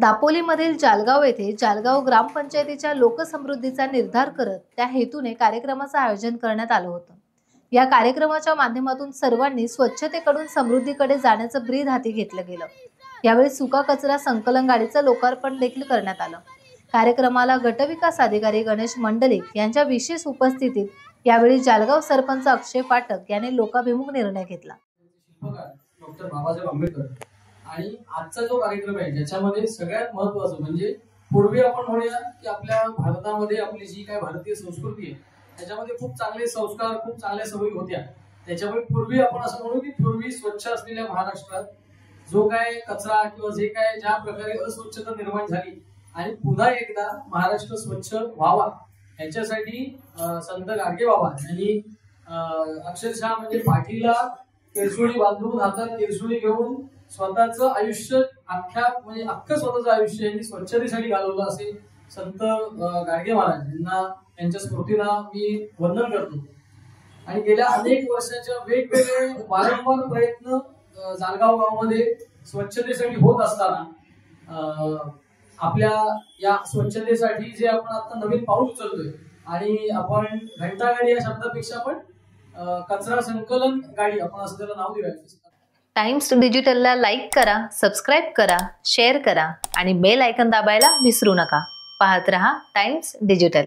दापोलीमधील जालगाव येथे जालगाव ग्रामपंचायतीच्या लोकसमृद्धीचा निर्धार करत त्या हेतूने कार्यक्रमाचं आयोजन करण्यात आलं होतं। या कार्यक्रमाच्या माध्यमातून सर्वांनी स्वच्छतेकडून समृद्धीकडे जाण्याचं ब्रीद हाती घेतलं गेलं। यावेळी सुका कचरा संकलन गाडीचं लोकार्पण देखील करण्यात आलं। कार्यक्रमाला गटविकास अधिकारी गणेश मंडलिक यांच्या विशेष उपस्थितीत यावेळी जालगाव सरपंच अक्षय पाठक यांनी लोकाभिमुख निर्णय घेतला। डॉक्टर बाबासाहेब आंबेडकर आणि आजचा जो कार्यक्रम आहे ज्याच्यामध्ये सगळ्यात महत्त्वाचं म्हणजे पूर्वी आपण म्हणूया की आपल्या भारतामध्ये आपली जी काय भारतीय संस्कृती आहे त्याच्यामध्ये खूप चांगले संस्कार खूप चांगल्या सवयी होत्या। त्याच्यामुळे पूर्वी आपण असं म्हणू की पूर्वी स्वच्छ असलेल्या महाराष्ट्रात जो काय कचरा किंवा जे काय ज्या प्रकारे अस्वच्छता निर्माण झाली आणि पुन्हा एकदा महाराष्ट्र स्वच्छ व्हावा याच्यासाठी संत गाडगे बाबा यांनी अक्षरशः म्हणजे पाठीला केरसुणी बांधून हातात केरसुणी घेऊन स्वतःचं आयुष्य अख्खं स्वतःचं आयुष्य यांनी स्वच्छतेसाठी घालवलं असे संत गाडगे महाराज यांना यांच्या स्मृतीला मी वंदन करतो। आणि गेल्या अनेक वर्षाच्या वेगवेगळे वारंवार प्रयत्न जालगाव गावामध्ये स्वच्छतेसाठी होत असताना आपल्या या स्वच्छतेसाठी जे आपण आता नवीन पाऊल उचलतोय आणि आपण घंटागाडी या शब्दापेक्षा आपण कचरा संकलन गाडी आपण असं त्याला नाव देऊया। टाइम्स डिजिटलला लाईक करा, सबस्क्राइब करा, शेअर करा आणि बेल आयकॉन दाबायला विसरू नका। पाहत रहा टाइम्स डिजिटल।